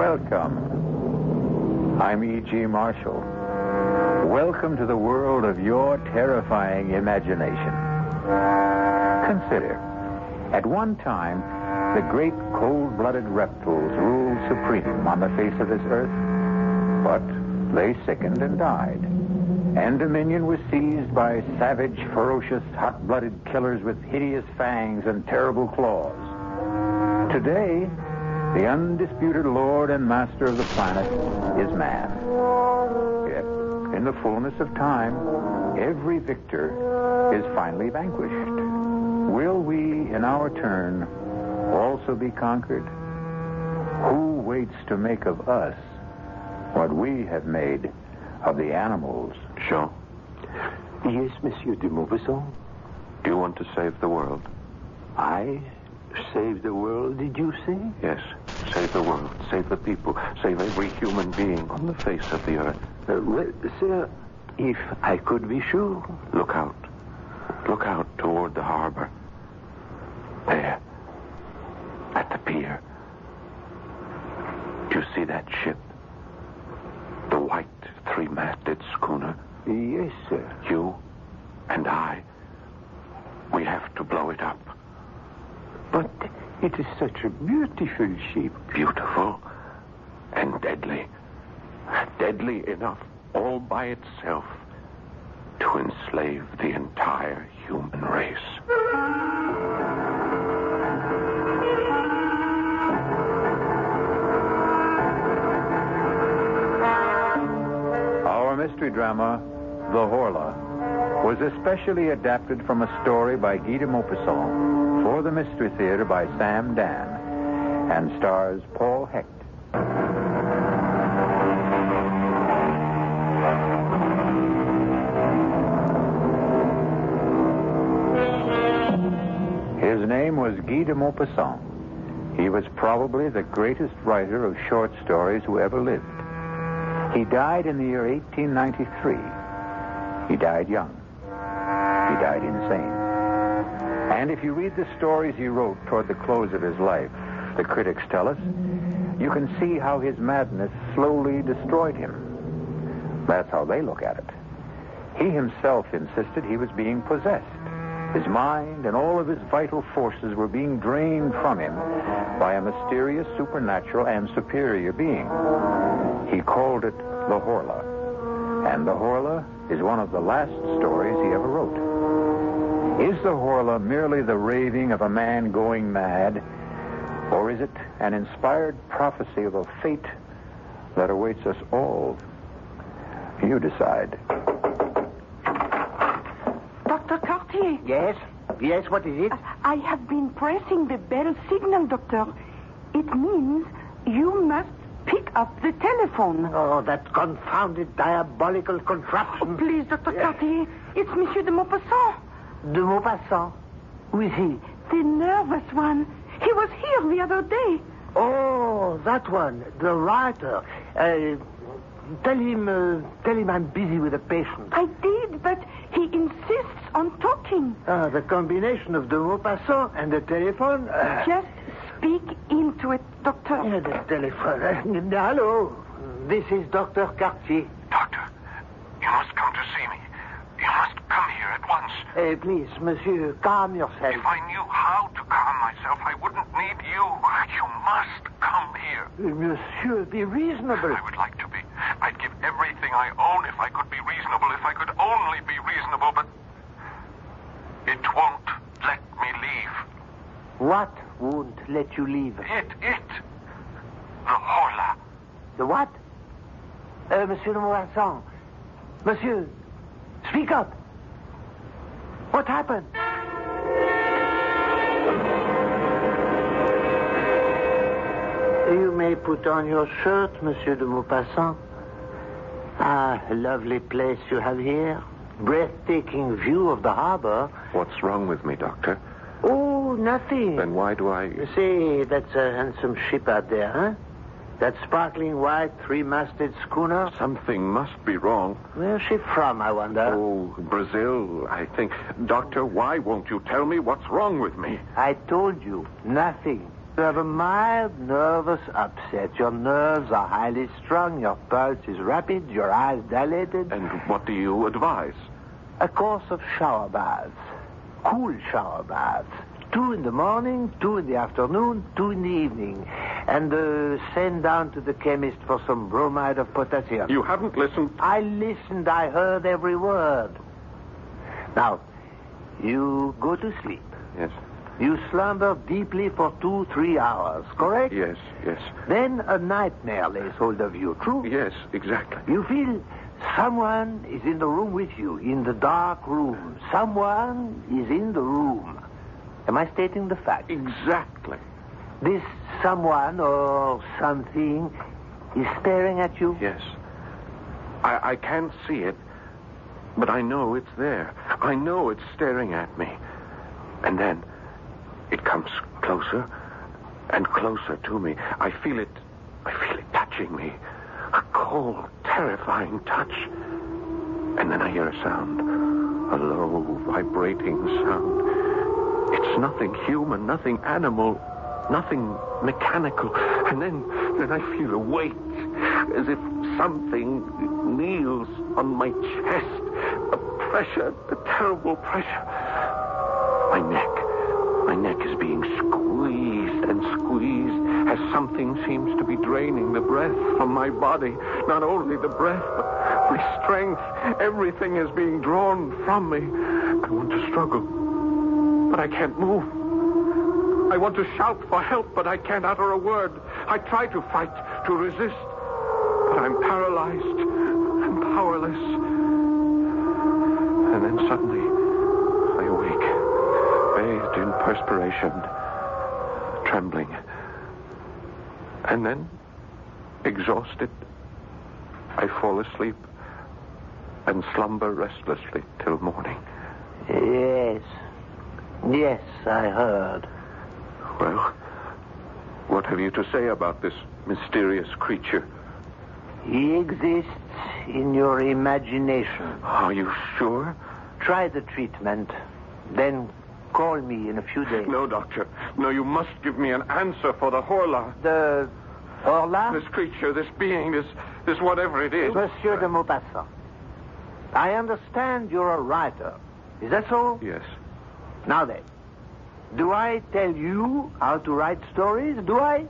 Welcome. I'm E.G. Marshall. Welcome to the world of your terrifying imagination. Consider, at one time, the great cold-blooded reptiles ruled supreme on the face of this earth. But they sickened and died. And dominion was seized by savage, ferocious, hot-blooded killers with hideous fangs and terrible claws. Today, the undisputed lord and master of the planet is man. Yet, in the fullness of time, every victor is finally vanquished. Will we, in our turn, also be conquered? Who waits to make of us what we have made of the animals? Jean? Yes, Monsieur de Maupassant. Do you want to save the world? I? Save the world, did you say? Yes. Save the world. Save the people. Save every human being on the face of the earth. Well, sir, if I could be sure. Look out. Look out toward the harbor. There. At the pier. Do you see that ship? The white three-masted schooner? Yes, sir. You and I, we have to blow it up. But it is such a beautiful ship. Beautiful and deadly. Deadly enough all by itself to enslave the entire human race. Our mystery drama, The Horla, was especially adapted from a story by Guy de Maupassant for the Mystery Theater by Sam Dan and stars Paul Hecht. His name was Guy de Maupassant. He was probably the greatest writer of short stories who ever lived. He died in the year 1893. He died young. He died insane. And if you read the stories he wrote toward the close of his life, the critics tell us, you can see how his madness slowly destroyed him. That's how they look at it. He himself insisted he was being possessed. His mind and all of his vital forces were being drained from him by a mysterious, supernatural, and superior being. He called it the Horla. And the Horla is one of the last stories he ever wrote. Is the Horla merely the raving of a man going mad, or is it an inspired prophecy of a fate that awaits us all? You decide. Dr. Cartier. Yes? Yes, what is it? I have been pressing the bell signal, Doctor. It means you must pick up the telephone. Oh, that confounded diabolical contraption. Oh, please, Dr. Cartier. It's Monsieur de Maupassant. De Maupassant? Who is he? The nervous one. He was here the other day. Oh, that one. The writer. Tell him I'm busy with a patient. I did, but he insists on talking. The combination of de Maupassant and the telephone. Just speak into it, Doctor. The telephone. Hello. This is Dr. Cartier. Doctor, you must come to see me. You must come here at once. Please, monsieur, calm yourself. If I knew how to calm myself, I wouldn't need you. You must come here. Monsieur, be reasonable. I would like to be. I'd give everything I own if I could be reasonable, if I could only be reasonable, but it won't let me leave. What won't let you leave? It. The Horla. The what? Monsieur de Maupassant. Monsieur, speak up. What happened? You may put on your shirt, Monsieur de Maupassant. Ah, lovely place you have here. Breathtaking view of the harbor. What's wrong with me, Doctor? Oh, nothing. Then why do I... You see, that's a handsome ship out there, huh? That sparkling white three-masted schooner. Something must be wrong. Where's she from, I wonder? Oh, Brazil, I think. Doctor, why won't you tell me what's wrong with me? I told you, nothing. You have a mild nervous upset. Your nerves are highly strung. Your pulse is rapid. Your eyes dilated. And what do you advise? A course of shower baths. Cool shower baths. 2 in the morning, 2 in the afternoon, 2 in the evening. And send down to the chemist for some bromide of potassium. You haven't listened? I listened. I heard every word. Now, you go to sleep. Yes. You slumber deeply for 2-3 hours, correct? Yes. Then a nightmare lays hold of you, true? Yes, exactly. You feel someone is in the room with you, in the dark room. Someone is in the room. Am I stating the fact? Exactly. This someone or something is staring at you? Yes. I can't see it, but I know it's there. I know it's staring at me. And then it comes closer and closer to me. I feel it touching me. A cold, terrifying touch. And then I hear a sound. A low, vibrating sound. It's nothing human, nothing animal, nothing mechanical. And then I feel a weight, as if something kneels on my chest. A pressure, a terrible pressure. My neck is being squeezed and squeezed as something seems to be draining the breath from my body. Not only the breath, but my strength. Everything is being drawn from me. I want to struggle, but I can't move. I want to shout for help, but I can't utter a word. I try to fight, to resist, but I'm paralyzed and powerless. And then suddenly, I awake, bathed in perspiration, trembling. And then, exhausted, I fall asleep and slumber restlessly till morning. Yes, I heard. Well, what have you to say about this mysterious creature? He exists in your imagination. Are you sure? Try the treatment, then call me in a few days. No, doctor. No, you must give me an answer for the Horla. The Horla? This creature, this being, this whatever it is. Monsieur de Maupassant, I understand you're a writer. Is that so? Yes. Now then, do I tell you how to write stories? Do I?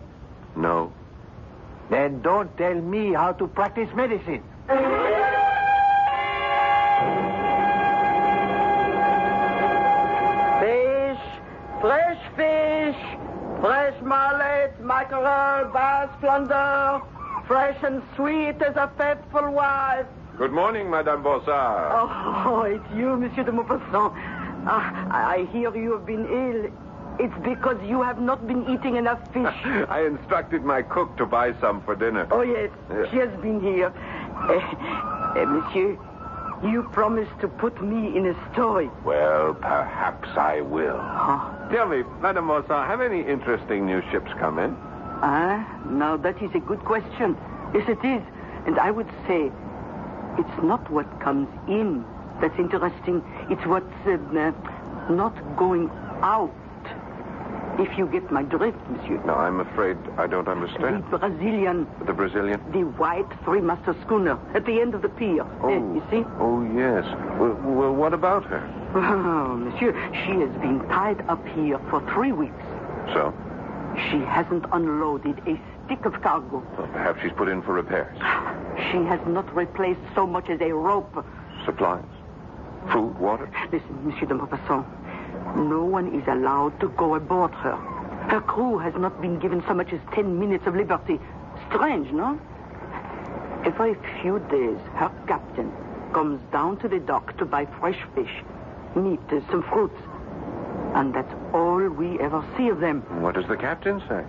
No. Then don't tell me how to practice medicine. Fish, fresh fish, fresh mullet, mackerel, bass, flounder, fresh and sweet as a faithful wife. Good morning, Madame Bossard. Oh, it's you, Monsieur de Maupassant. I hear you have been ill. It's because you have not been eating enough fish. I instructed my cook to buy some for dinner. Oh, yes. She has been here. Monsieur, you promised to put me in a story. Well, perhaps I will. Tell me, Madame Bossard, have any interesting new ships come in? Now that is a good question. Yes, it is. And I would say it's not what comes in that's interesting. It's what's not going out. If you get my drift, monsieur. No, I'm afraid I don't understand. The Brazilian. The Brazilian? The white three-master schooner at the end of the pier. Oh, you see? Oh, yes. Well, what about her? Oh, monsieur, she has been tied up here for 3 weeks. So? She hasn't unloaded a stick of cargo. Well, perhaps she's put in for repairs. She has not replaced so much as a rope. Supplies? Food, water? Listen, Monsieur de Maupassant. No one is allowed to go aboard her. Her crew has not been given so much as 10 minutes of liberty. Strange, no? Every few days, her captain comes down to the dock to buy fresh fish, meat, some fruits. And that's all we ever see of them. What does the captain say?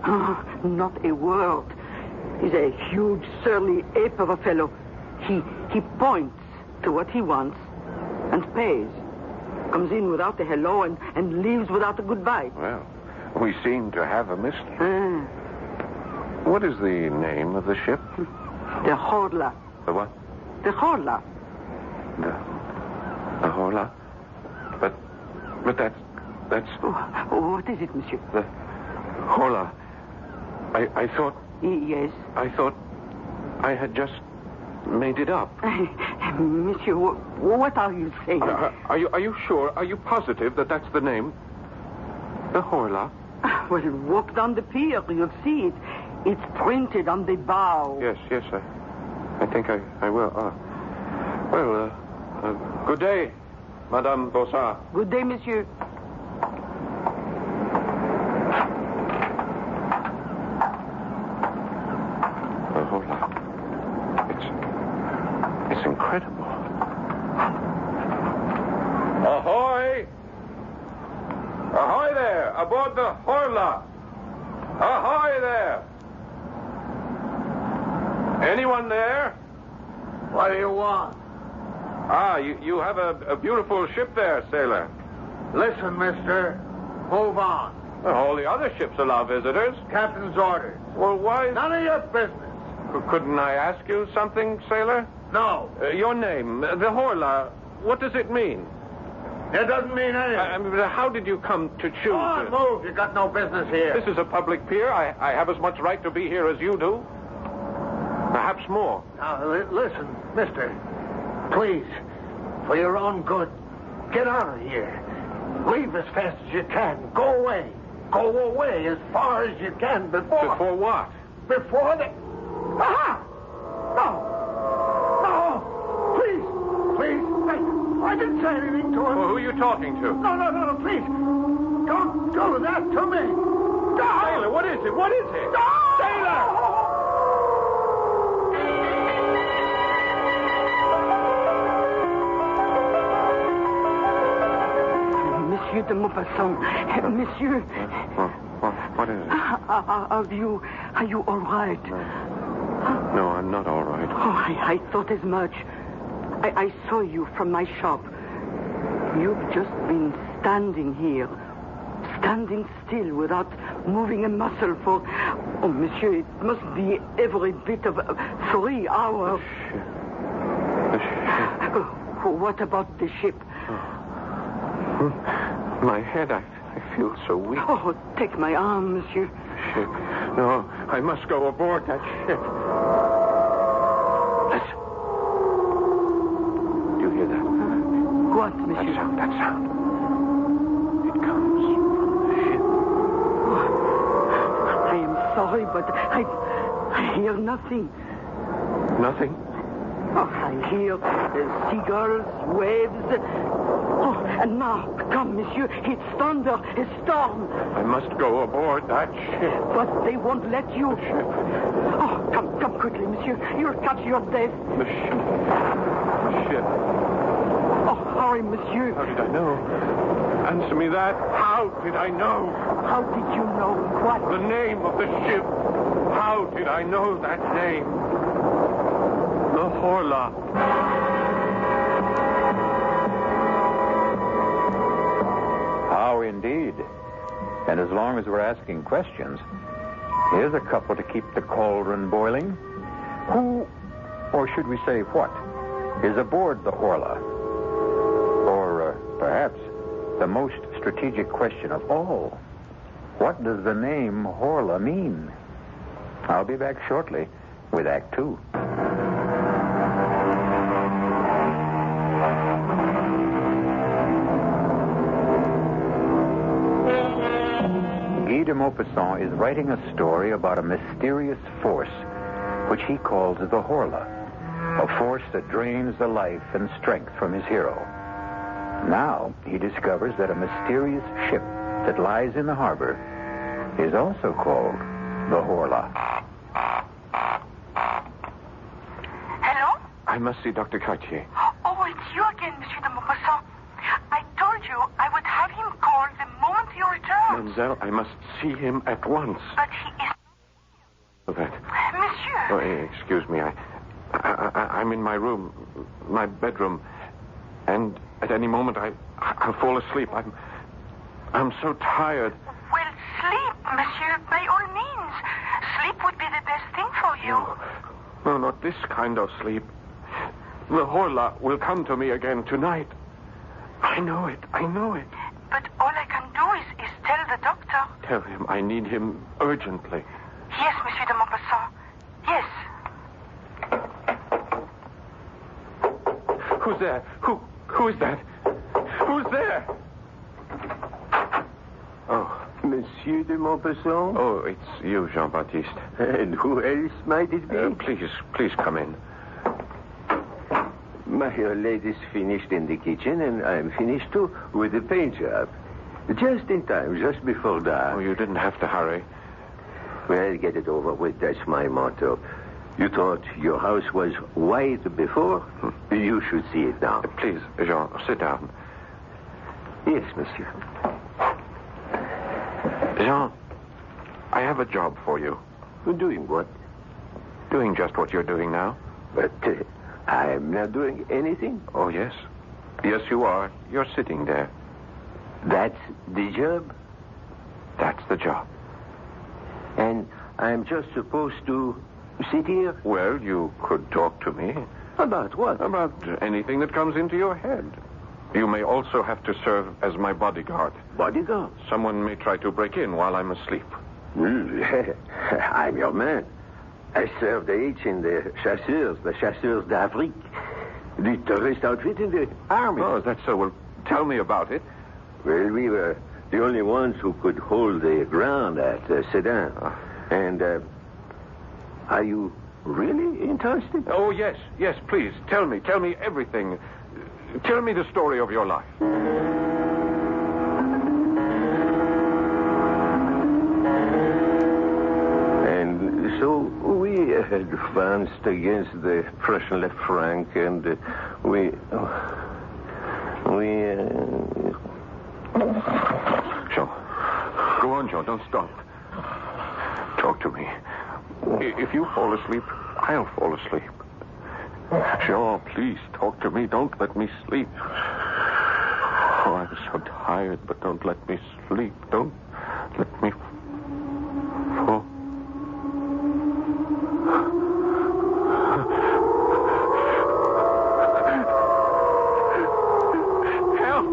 Not a word. He's a huge, surly ape of a fellow. He points to what he wants and pays. Comes in without a hello and leaves without a goodbye. Well, we seem to have a mystery. What is the name of the ship? The Horla. The what? The Horla. The Horla? But that's... What is it, monsieur? The Horla. I thought... Yes? I thought I had just made it up. Monsieur, what are you saying? Are you sure? Are you positive that that's the name? The Horla? Well, walk down the pier. You'll see it. It's printed on the bow. Yes. I think I will. Good day, Madame Bossard. Good day, monsieur. The Horla. It's incredible. Ahoy! Ahoy there! Aboard the Horla! Ahoy there! Anyone there? What do you want? You have a beautiful ship there, sailor. Listen, mister. Move on. Well, all the other ships allow visitors. Captain's orders. Well, why... None of your business. Couldn't I ask you something, sailor? No. Your name, the Horla, what does it mean? It doesn't mean anything. How did you come to choose? Go on, move. You got no business here. This is a public pier. I have as much right to be here as you do. Perhaps more. Now, listen, mister. Please, for your own good, get out of here. Leave as fast as you can. Go away. Go away as far as you can before... Before what? Before the... Aha! No! Please. I didn't say anything to him. Well, who are you talking to? No, please. Don't do that to me. No! Sailor, what is it? What is it? No! Sailor! Monsieur de Maupassant. Monsieur. What is it? Are you all right? No, I'm not all right. Oh, I thought as much. I saw you from my shop. You've just been standing here. Standing still without moving a muscle for... Oh, monsieur, it must be every bit of 3 hours. The ship. What about the ship? My head, I feel so weak. Oh, take my arm, monsieur. Ship. No, I must go aboard that ship. Listen. Do you hear that? What, monsieur? That sound. It comes from the ship. Oh, I am sorry, but I hear nothing. Nothing? Oh, I hear seagulls, waves. Oh, and now, come, monsieur, it's thunder, a storm. I must go aboard that ship. But they won't let you. The ship. Oh, come quickly, monsieur. You'll catch your death. The ship. The ship. Oh, hurry, monsieur. How did I know? Answer me that. How did I know? How did you know what? The name of the ship. How did I know that name? The Horla. How indeed. And as long as we're asking questions, here's a couple to keep the cauldron boiling. Who, or should we say what, is aboard the Horla? Or perhaps the most strategic question of all, what does the name Horla mean? I'll be back shortly with Act 2. Guy de Maupassant is writing a story about a mysterious force which he calls the Horla, a force that drains the life and strength from his hero. Now he discovers that a mysterious ship that lies in the harbor is also called the Horla. Hello? I must see Dr. Cartier. Oh, it's you again, Monsieur de Maupassant. I told you I would have him called the moment you return. Mademoiselle, I must see him at once. But he is... That. Monsieur. Oh, excuse me. I'm in my room, my bedroom, and at any moment I'll fall asleep. I'm so tired. Well, sleep, Monsieur, by all means. Sleep would be the best thing for you. No, not this kind of sleep. The Horla will come to me again tonight. I know it. But all I can do is tell the doctor. Tell him I need him urgently. Yes, Who's there? Who is that? Who's there? Oh. Monsieur de Maupassant? Oh, it's you, Jean-Baptiste. And who else might it be? Please come in. My lady's finished in the kitchen, and I'm finished, too, with the paint job. Just in time, just before dark. Oh, you didn't have to hurry. Well, get it over with. That's my motto. You thought your house was white before? You should see it now. Please, Jean, sit down. Yes, monsieur. Jean, I have a job for you. Doing what? Doing just what you're doing now. But I'm not doing anything. Oh, yes. Yes, you are. You're sitting there. That's the job? That's the job. And I'm just supposed to sit here? Well, you could talk to me. About what? About anything that comes into your head. You may also have to serve as my bodyguard. Bodyguard? Someone may try to break in while I'm asleep. I'm your man. I served in the Chasseurs d'Afrique, the tourist outfit in the army. Oh, that's so. Well, tell me about it. Well, we were the only ones who could hold the ground at Sedan. And are you really interested? Oh, yes, please. Tell me everything. Tell me the story of your life. And so we advanced against the Prussian left flank, and we... Jean. Go on, Jean. Don't stop. Talk to me. If you fall asleep, I'll fall asleep. Jean, please talk to me. Don't let me sleep. Oh, I'm so tired, but don't let me sleep. Don't let me fall. Help!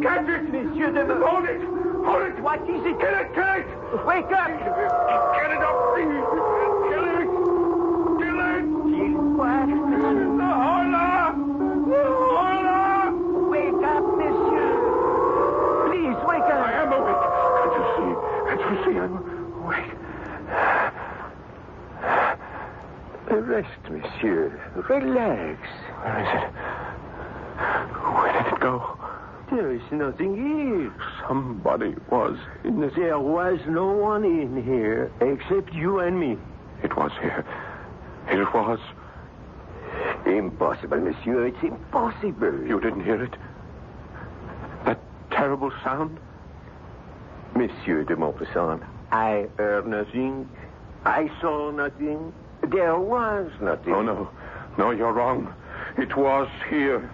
Catch it! Monsieur de... Hold it! What is it? Kill it! Wake up! Get it up, please! Kill it! Kill what, monsieur? Horla! Wake up, monsieur! Please, wake up! I am awake. Can't you see? I'm awake. Rest, monsieur. Relax. Where is it? Where did it go? There is nothing here. Somebody was in this... There was no one in here except you and me. It was here. It was. Impossible, monsieur. It's impossible. You didn't hear it? That terrible sound? Monsieur de Maupassant, I heard nothing. I saw nothing. There was nothing. Oh, no. No, you're wrong. It was here.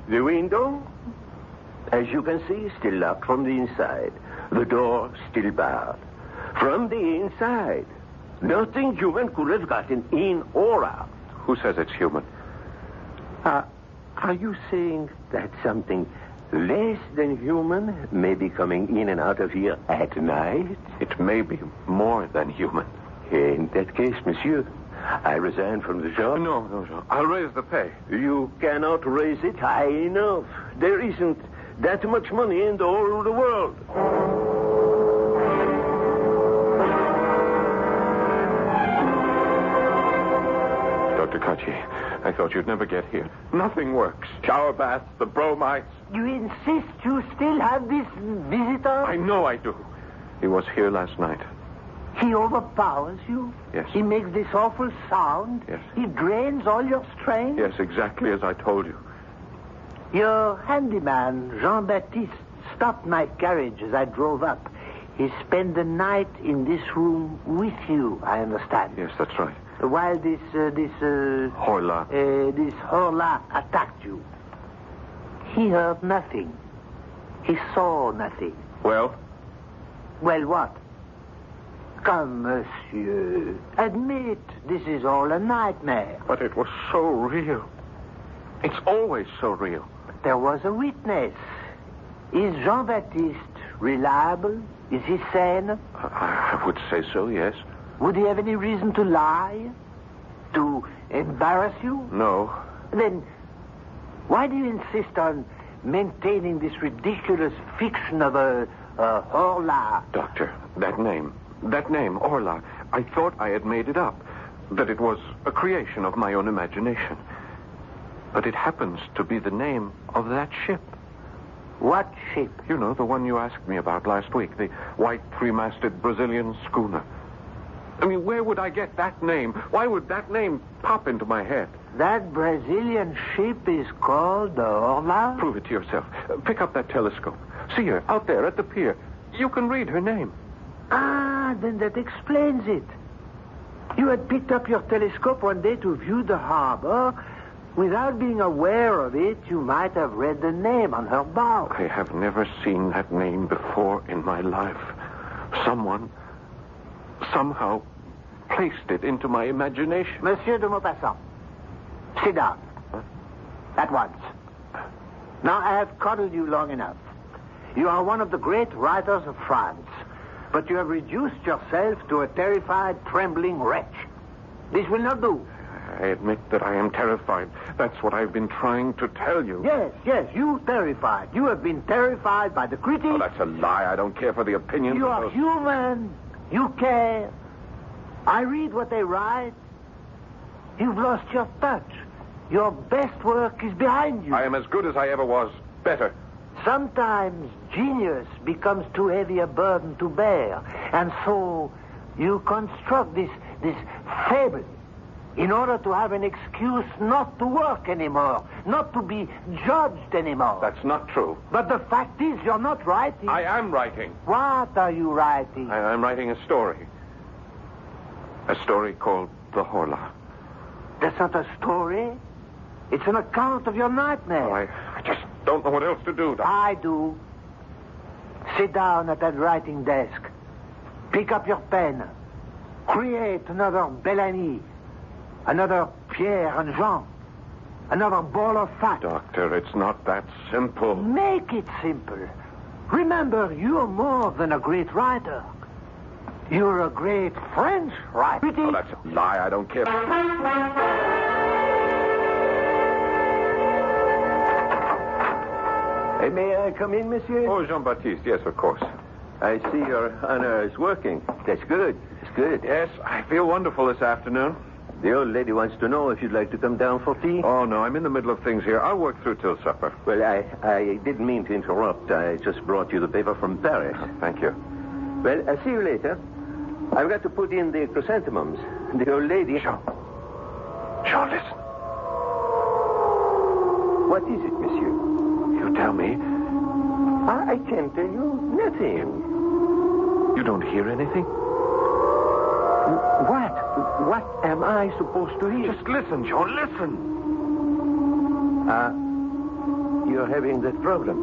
The window? As you can see, still locked from the inside. The door still barred. From the inside. Nothing human could have gotten in or out. Who says it's human? Are you saying that something less than human may be coming in and out of here at night? It may be more than human. In that case, monsieur, I resign from the job. No, Jean. I'll raise the pay. You cannot raise it high enough. There isn't that much money in the whole of the world. Dr. Cartier, I thought you'd never get here. Nothing works. Shower baths, the bromides. You insist you still have this visitor? I know I do. He was here last night. He overpowers you? Yes. He makes this awful sound? Yes. He drains all your strength? Yes, exactly as I told you. Your handyman, Jean-Baptiste, stopped my carriage as I drove up. He spent the night in this room with you, I understand. Yes, that's right. While this Horla. This Horla attacked you. He heard nothing. He saw nothing. Well? Well, what? Come, monsieur. Admit this is all a nightmare. But it was so real. It's always so real. There was a witness. Is Jean-Baptiste reliable? Is he sane? I would say so, yes. Would he have any reason to lie? To embarrass you? No. Then why do you insist on maintaining this ridiculous fiction of a Horla? Doctor, that name, Horla, I thought I had made it up, that it was a creation of my own imagination. But it happens to be the name of that ship. What ship? You know, the one you asked me about last week, the white three-masted Brazilian schooner. I mean, where would I get that name? Why would that name pop into my head? That Brazilian ship is called the Horla? Prove it to yourself. Pick up that telescope. See her out there at the pier. You can read her name. Ah, then that explains it. You had picked up your telescope one day to view the harbor. Without being aware of it, you might have read the name on her bow. I have never seen that name before in my life. Someone, somehow, placed it into my imagination. Monsieur de Maupassant, sit down. Huh? At once. Now, I have coddled you long enough. You are one of the great writers of France, but you have reduced yourself to a terrified, trembling wretch. This will not do. I admit that I am terrified. That's what I've been trying to tell you. Yes, you terrified. You have been terrified by the critics. Oh, that's a lie. I don't care for the opinions You of are those... human. You care. I read what they write. You've lost your touch. Your best work is behind you. I am as good as I ever was. Better. Sometimes genius becomes too heavy a burden to bear. And so you construct this fable in order to have an excuse not to work anymore, not to be judged anymore. That's not true. But the fact is, you're not writing. I am writing. What are you writing? I'm writing a story. A story called The Horla. That's not a story. It's an account of your nightmare. Oh, I just don't know what else to do. I do. Sit down at that writing desk. Pick up your pen. Create another Bellamy. Another Pierre and Jean. Another ball of fat. Doctor, it's not that simple. Make it simple. Remember, you're more than a great writer. You're a great French writer. Oh, that's a lie. I don't care. May I come in, monsieur? Oh, Jean-Baptiste, yes, of course. I see your honor is working. That's good. It's good. Yes, I feel wonderful this afternoon. The old lady wants to know if you'd like to come down for tea. Oh, no, I'm in the middle of things here. I'll work through till supper. Well, I didn't mean to interrupt. I just brought you the paper from Paris. Thank you. Well, I'll see you later. I've got to put in the chrysanthemums. The old lady... Jean, listen. What is it, monsieur? You tell me. I can't tell you nothing. You don't hear anything? What? What am I supposed to hear? Just listen, Jean, listen. You're having that problem.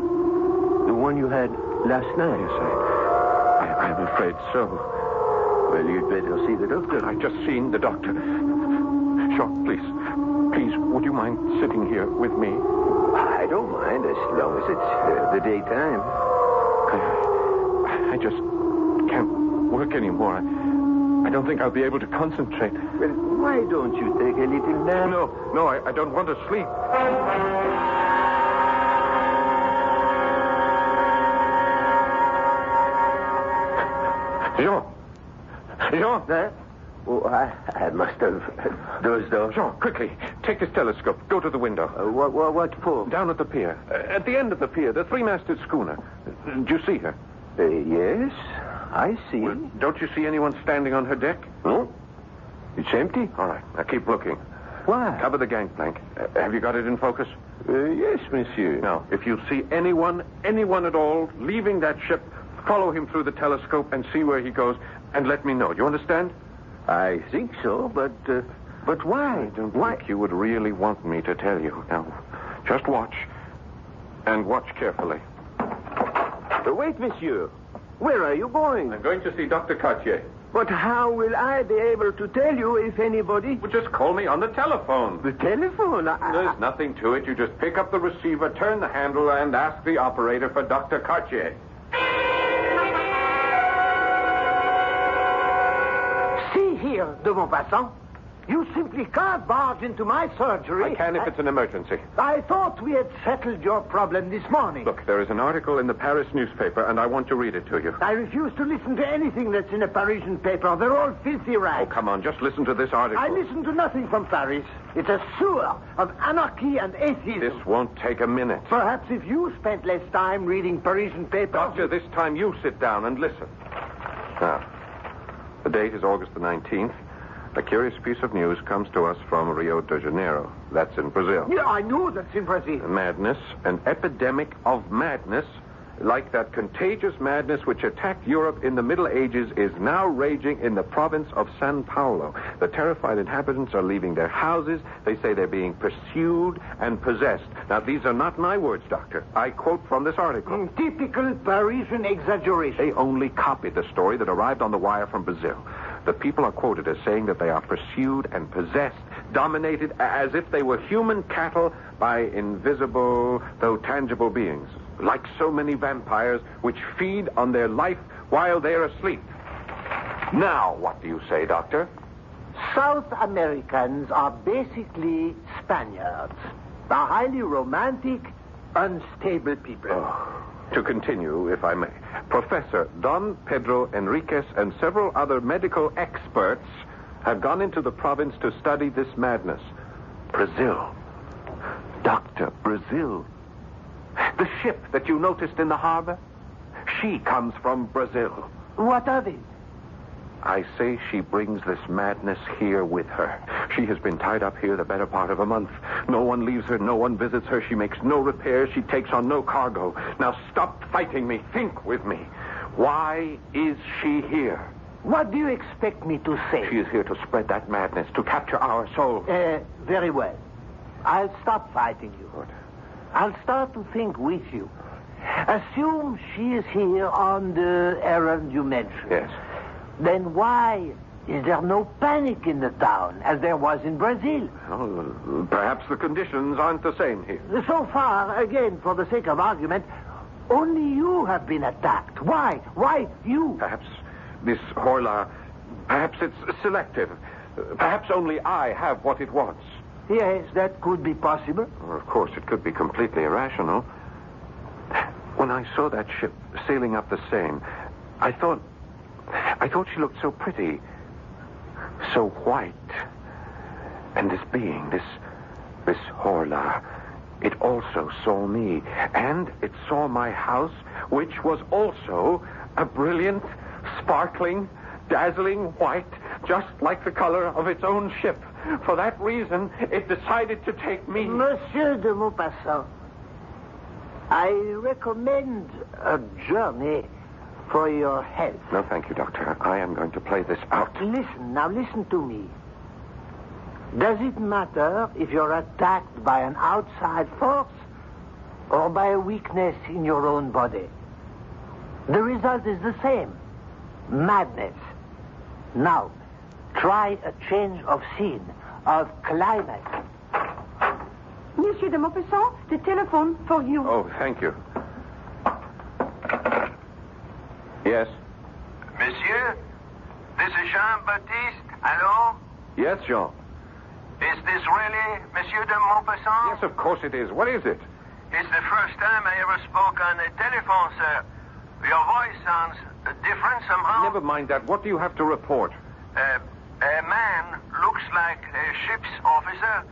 The one you had last night. Yes, I'm afraid so. Well, you'd better see the doctor. I've just seen the doctor. Jean, please, would you mind sitting here with me? I don't mind as long as it's the daytime. I just can't work anymore. I don't think I'll be able to concentrate. Well, why don't you take a little nap? No, I don't want to sleep. Jean! Huh? Oh, I must have dozed off. Jean, quickly, take this telescope. Go to the window. What for? Down at the pier. At the end of the pier, the three-masted schooner. Do you see her? Yes, I see. Well, don't you see anyone standing on her deck? No. It's empty. All right, now keep looking. Why? Cover the gangplank. Have you got it in focus? Yes, monsieur. Now, if you see anyone at all, leaving that ship, follow him through the telescope and see where he goes, and let me know. Do you understand? I think so, but why? I don't think you would really want me to tell you. Now, just watch. And watch carefully. Wait, monsieur. Where are you going? I'm going to see Dr. Cartier. But how will I be able to tell you if anybody... Well, just call me on the telephone. The telephone? There's nothing to it. You just pick up the receiver, turn the handle, and ask the operator for Dr. Cartier. See here, de Maupassant. You simply can't barge into my surgery. I can if it's an emergency. I thought we had settled your problem this morning. Look, there is an article in the Paris newspaper, and I want to read it to you. I refuse to listen to anything that's in a Parisian paper. They're all filthy rags. Oh, come on, just listen to this article. I listen to nothing from Paris. It's a sewer of anarchy and atheism. This won't take a minute. Perhaps if you spent less time reading Parisian papers... Doctor, this time you sit down and listen. Now, the date is August the 19th. A curious piece of news comes to us from Rio de Janeiro. That's in Brazil. Yeah, I know that's in Brazil. Madness, an epidemic of madness, like that contagious madness which attacked Europe in the Middle Ages, is now raging in the province of São Paulo. The terrified inhabitants are leaving their houses. They say they're being pursued and possessed. Now, these are not my words, Doctor. I quote from this article. Typical Parisian exaggeration. They only copied the story that arrived on the wire from Brazil. The people are quoted as saying that they are pursued and possessed, dominated as if they were human cattle by invisible, though tangible beings, like so many vampires which feed on their life while they're asleep. Now, what do you say, Doctor? South Americans are basically Spaniards. Are highly romantic, unstable people. Oh. To continue, if I may, Professor Don Pedro Enriquez and several other medical experts have gone into the province to study this madness. Brazil. Doctor, Brazil. The ship that you noticed in the harbor, she comes from Brazil. What of it? I say she brings this madness here with her. She has been tied up here the better part of a month. No one leaves her, no one visits her. She makes no repairs. She takes on no cargo. Now stop fighting me. Think with me. Why is she here? What do you expect me to say? She is here to spread that madness, to capture our souls. Very well. I'll stop fighting you. Good. I'll start to think with you. Assume she is here on the errand you mentioned. Yes. Then why is there no panic in the town, as there was in Brazil? Well, perhaps the conditions aren't the same here. So far, again, for the sake of argument, only you have been attacked. Why? Why you? Perhaps this Horla, perhaps it's selective. Perhaps only I have what it wants. Yes, that could be possible. Well, of course, it could be completely irrational. When I saw that ship sailing up the Seine, I thought she looked so pretty, so white. And this being, this Horla, it also saw me. And it saw my house, which was also a brilliant, sparkling, dazzling white, just like the color of its own ship. For that reason, it decided to take me. Monsieur de Maupassant, I recommend a journey for your health. No, thank you, Doctor. I am going to play this out. Listen to me. Does it matter if you're attacked by an outside force or by a weakness in your own body? The result is the same. Madness. Now, try a change of scene, of climate. Monsieur de Maupassant, the telephone for you. Oh, thank you. Yes? Monsieur, this is Jean-Baptiste. Hello? Yes, Jean. Is this really Monsieur de Maupassant? Yes, of course it is. What is it? It's the first time I ever spoke on the telephone, sir. Your voice sounds different somehow. Never mind that. What do you have to report? A man looks like a ship's officer.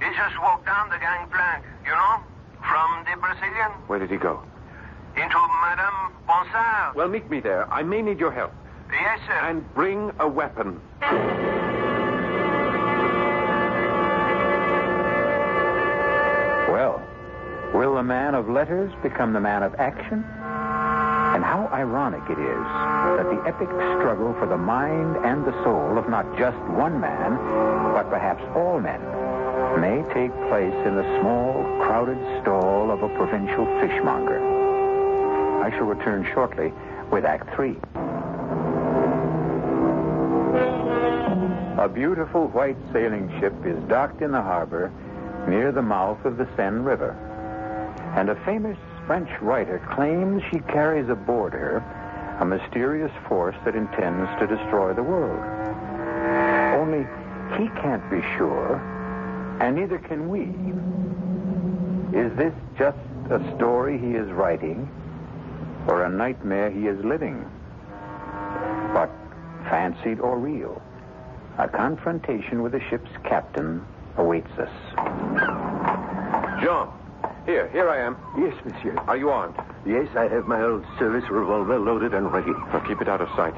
He just walked down the gangplank, you know, from the Brazilian. Where did he go? Into Madame Bonsard. Well, meet me there. I may need your help. Yes, sir. And bring a weapon. Well, will the man of letters become the man of action? And how ironic it is that the epic struggle for the mind and the soul of not just one man, but perhaps all men, may take place in the small, crowded stall of a provincial fishmonger. I shall return shortly with Act 3. A beautiful white sailing ship is docked in the harbor near the mouth of the Seine River. And a famous French writer claims she carries aboard her a mysterious force that intends to destroy the world. Only He can't be sure, and neither can we. Is this just a story he is writing, or a nightmare he is living? But fancied or real, a confrontation with the ship's captain awaits us. Jean, here I am. Yes, monsieur. Are you armed? Yes, I have my old service revolver loaded and ready. Now keep it out of sight.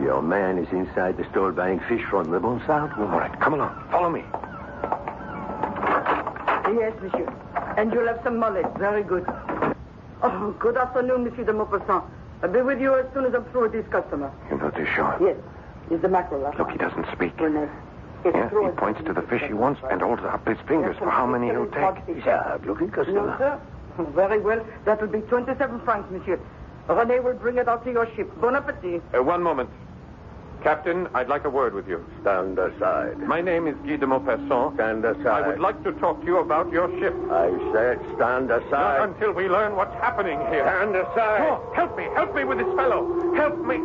Your man is inside the store buying fish from the Bonsard. All right, come along. Follow me. Yes, monsieur. And you'll have some mullet. Very good. Oh, good afternoon, Monsieur de Maupassant. I'll be with you as soon as I'm through with this customer. You know this, Jean? Yes. It's the mackerel. Huh? Look, he doesn't speak. Renee. Yeah, he points to the fish he wants and holds up his fingers for how many he'll take. He's a hard-looking customer. No, sir. Very well. That will be 27 francs, monsieur. René will bring it out to your ship. Bon appetit. One moment. Captain, I'd like a word with you. Stand aside. My name is Guy de Maupassant. Stand aside. I would like to talk to you about your ship. I said stand aside. Not until we learn what's happening here. Stand aside. Oh, help me with this fellow. Help me.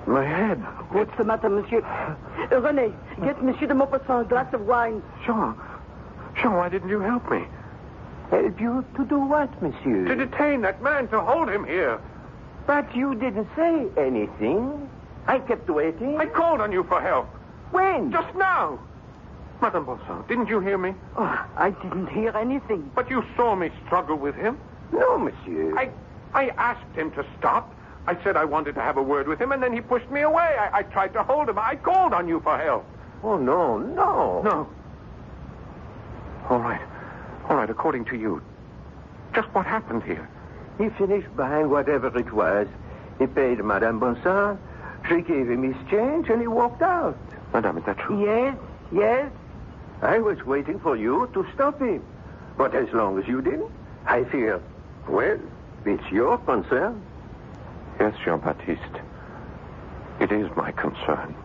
My head. What's the matter, monsieur? René, get Monsieur de Maupassant a glass of wine. Jean, why didn't you help me? Help you to do what, monsieur? To detain that man, to hold him here. But you didn't say anything. I kept waiting. I called on you for help. When? Just now. Madame Bonson, didn't you hear me? Oh, I didn't hear anything. But you saw me struggle with him. No, monsieur. I asked him to stop. I said I wanted to have a word with him, and then he pushed me away. I tried to hold him. I called on you for help. Oh, no. No. All right, according to you, just what happened here? He finished buying whatever it was. He paid Madame Bonsard. She gave him his change, and he walked out. Madame, is that true? Yes. I was waiting for you to stop him. But as long as you didn't, I fear, well, it's your concern. Yes, Jean-Baptiste. It is my concern.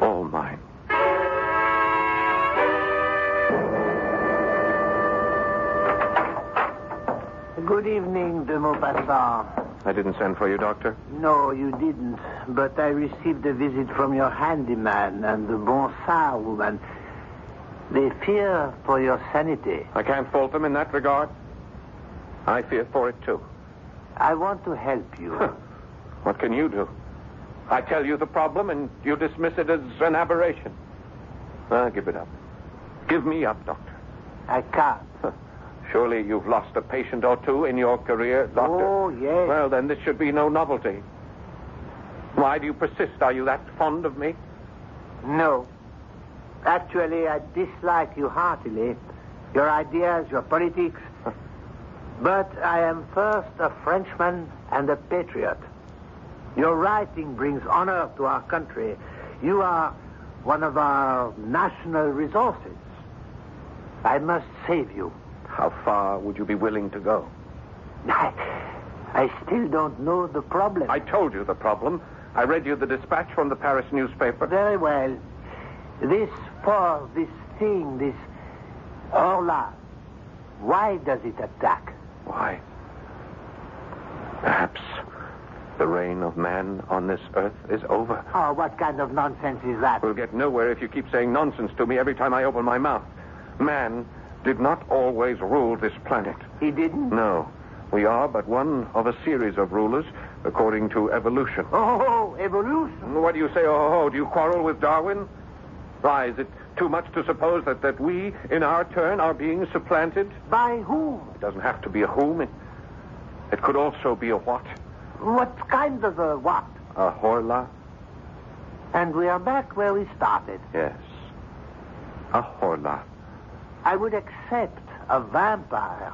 All mine. Good evening, de Maupassant. I didn't send for you, Doctor. No, you didn't. But I received a visit from your handyman and the Bonsard woman. They fear for your sanity. I can't fault them in that regard. I fear for it, too. I want to help you. What can you do? I tell you the problem, and you dismiss it as an aberration. Give it up. Give me up, Doctor. I can't. Surely you've lost a patient or two in your career, Doctor. Oh, yes. Well, then this should be no novelty. Why do you persist? Are you that fond of me? No. Actually, I dislike you heartily. Your ideas, your politics. But I am first a Frenchman and a patriot. Your writing brings honor to our country. You are one of our national resources. I must save you. How far would you be willing to go? I still don't know the problem. I told you the problem. I read you the dispatch from the Paris newspaper. Very well. This thing, this Horla, why does it attack? Why? Perhaps the reign of man on this earth is over. Oh, what kind of nonsense is that? We'll get nowhere if you keep saying nonsense to me every time I open my mouth. Man did not always rule this planet. He didn't? No. We are but one of a series of rulers according to evolution. Oh, evolution? What do you say, oh, do you quarrel with Darwin? Why, is it too much to suppose that we, in our turn, are being supplanted? By whom? It doesn't have to be a whom. It could also be a what. What kind of a what? A Horla. And we are back where we started. Yes. A Horla. I would accept a vampire,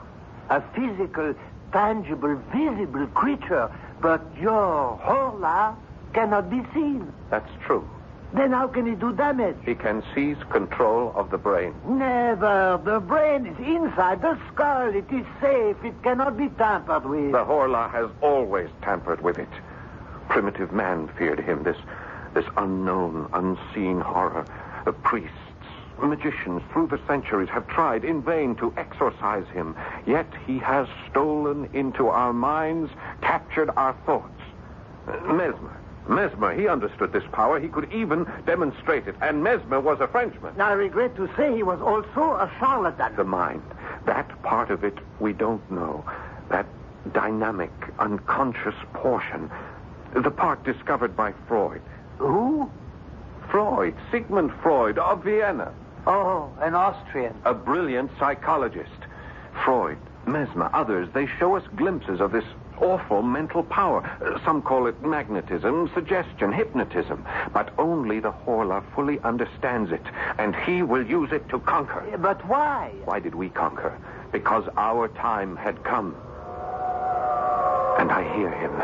a physical, tangible, visible creature, but your Horla cannot be seen. That's true. Then how can he do damage? He can seize control of the brain. Never. The brain is inside the skull. It is safe. It cannot be tampered with. The Horla has always tampered with it. Primitive man feared him, this unknown, unseen horror. The priests, Magicians through the centuries have tried in vain to exorcise him. Yet he has stolen into our minds, captured our thoughts. Mesmer, he understood this power. He could even demonstrate it. And Mesmer was a Frenchman. I regret to say he was also a charlatan. The mind. That part of it we don't know. That dynamic, unconscious portion. The part discovered by Freud. Who? Freud. Sigmund Freud of Vienna. Oh, an Austrian. A brilliant psychologist. Freud, Mesmer, others, they show us glimpses of this awful mental power. Some call it magnetism, suggestion, hypnotism. But only the Horla fully understands it, and he will use it to conquer. But why? Why did we conquer? Because our time had come. And I hear him.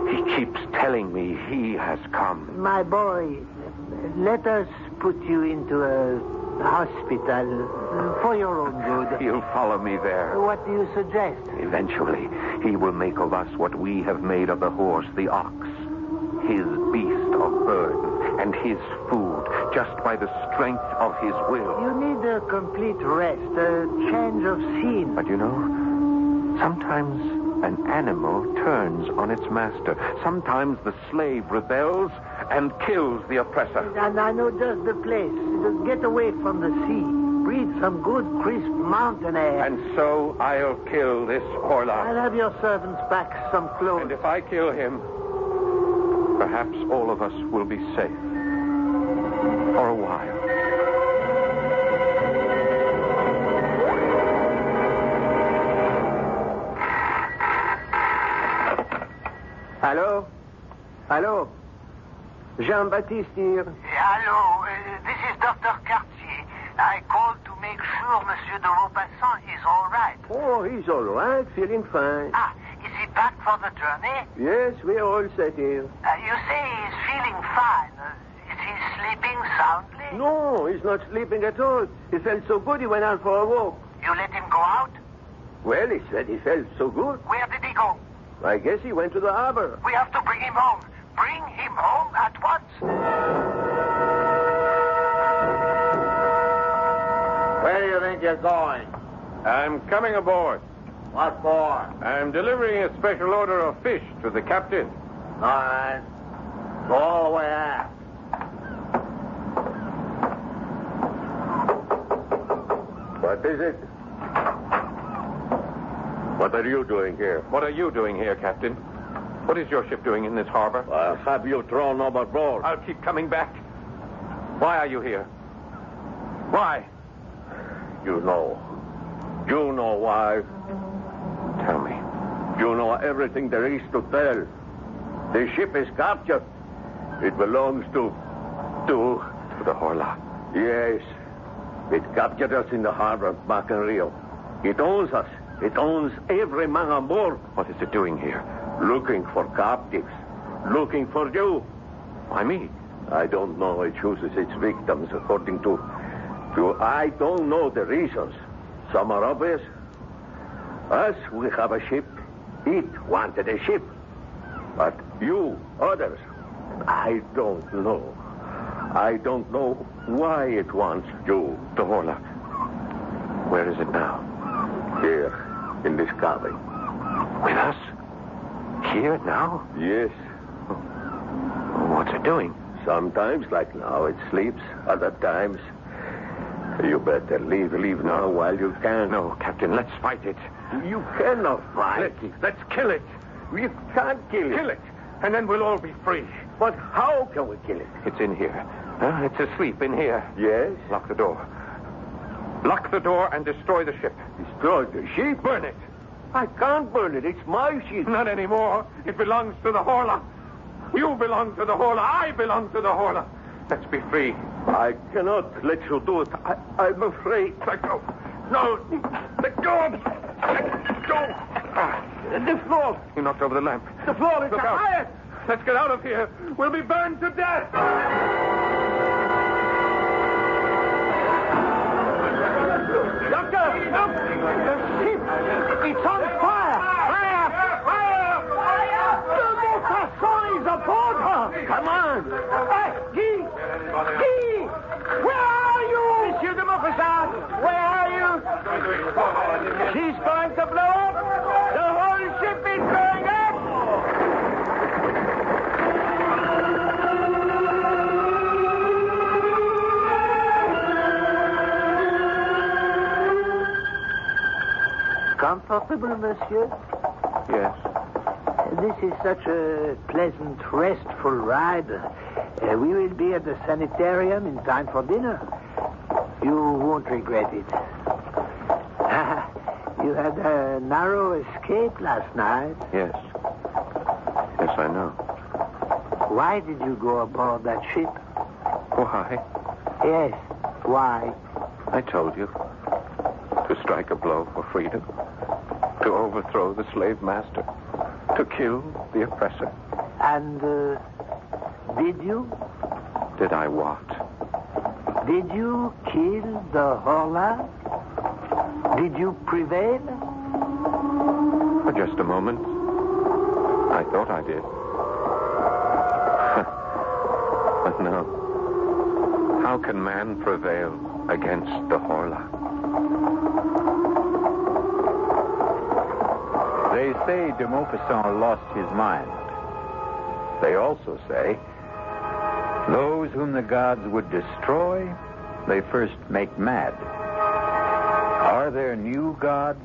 He keeps telling me he has come. My boy, let us put you into a hospital for your own good. He'll follow me there. What do you suggest? Eventually, he will make of us what we have made of the horse, the ox. His beast of burden and his food, just by the strength of his will. You need a complete rest, a change of scene. But you know, sometimes an animal turns on its master. Sometimes the slave rebels and kills the oppressor. And I know just the place. Just get away from the sea. Breathe some good, crisp mountain air. And so I'll kill this Horla. I'll have your servants pack some clothes. And if I kill him, perhaps all of us will be safe. For a while. Hello? Hello? Jean-Baptiste here. Hello, this is Dr. Cartier. I called to make sure Monsieur de Maupassant is all right. Oh, he's all right, feeling fine. Ah, is he back for the journey? Yes, we're all set here. You say he's feeling fine. Is he sleeping soundly? No, he's not sleeping at all. He felt so good he went out for a walk. You let him go out? Well, he said he felt so good. Where did he go? I guess he went to the harbor. We have to bring him home. Bring him home at once. Where do you think you're going? I'm coming aboard. What for? I'm delivering a special order of fish to the captain. All right. Go all the way aft. What is it? What are you doing here? What are you doing here, Captain? What is your ship doing in this harbor? I'll have you thrown overboard. I'll keep coming back. Why are you here? Why? You know. You know why. Tell me. You know everything there is to tell. The ship is captured. It belongs to the Horla. Yes. It captured us in the harbor of Bacanrio. It owns us. It owns every man on board. What is it doing here? Looking for captives. Looking for you. Why me? I don't know. It chooses its victims according to... I don't know the reasons. Some are obvious. Us, we have a ship. It wanted a ship. But you, others, I don't know. I don't know why it wants you. The Horla. Where is it now? Here, in this cabin. With us? Here now? Yes. What's it doing? Sometimes, like now, it sleeps. Other times, you better leave now while you can. No, Captain, let's fight it. You cannot fight. Let's kill it. You can't kill it. Kill it, and then we'll all be free. But how can we kill it? It's in here. It's asleep in here. Yes? Lock the door. Lock the door and destroy the ship. Destroy the ship? Burn it. I can't burn it. It's my ship. Not anymore. It belongs to the Horla. You belong to the Horla. I belong to the Horla. Let's be free. I cannot let you do it. I'm afraid. Let go. No. Let go of me. Let go. The floor. You knocked over the lamp. The floor is Look out. higher. Let's get out of here. We'll be burned to death. Doctor, look. The ship. It's on fire. Fire. The Maupassant is aboard her. Come on. Guy. Where are you? She's going to blow up. The whole ship is going up. Comfortable, monsieur? Yes. This is such a pleasant, restful ride. We will be at the sanitarium in time for dinner. You won't regret it. You had a narrow escape last night. Yes. Yes, I know. Why did you go aboard that ship? Why? Yes, why? I told you. To strike a blow for freedom. To overthrow the slave master. To kill the oppressor. And, did you? Did I what? Did you kill the Horla? Did you prevail? For just a moment. I thought I did. But no. How can man prevail against the Horla? They say de Maupassant lost his mind. They also say those whom the gods would destroy, they first make mad. Are there new gods?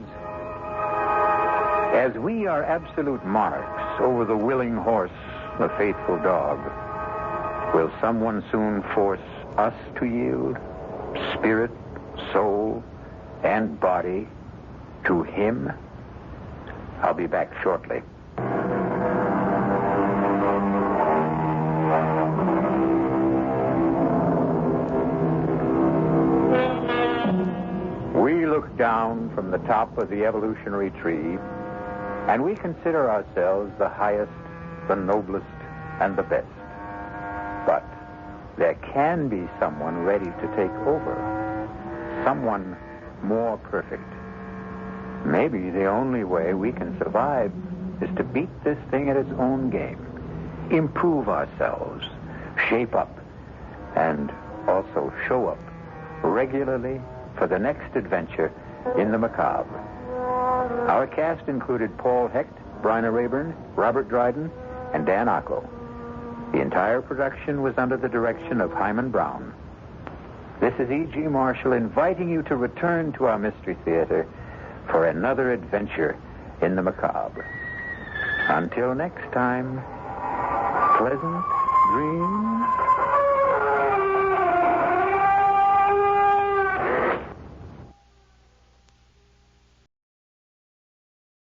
As we are absolute monarchs over the willing horse, the faithful dog, will someone soon force us to yield, spirit, soul, and body, to him? I'll be back shortly. We look down from the top of the evolutionary tree, and we consider ourselves the highest, the noblest, and the best. But there can be someone ready to take over, someone more perfect. Maybe the only way we can survive is to beat this thing at its own game, improve ourselves, shape up, and also show up regularly for the next adventure in the macabre. Our cast included Paul Hecht, Bryna Rayburn, Robert Dryden, and Dan Ocko. The entire production was under the direction of Himan Brown. This is E.G. Marshall inviting you to return to our Mystery Theater for another adventure in the macabre. Until next time, pleasant dreams.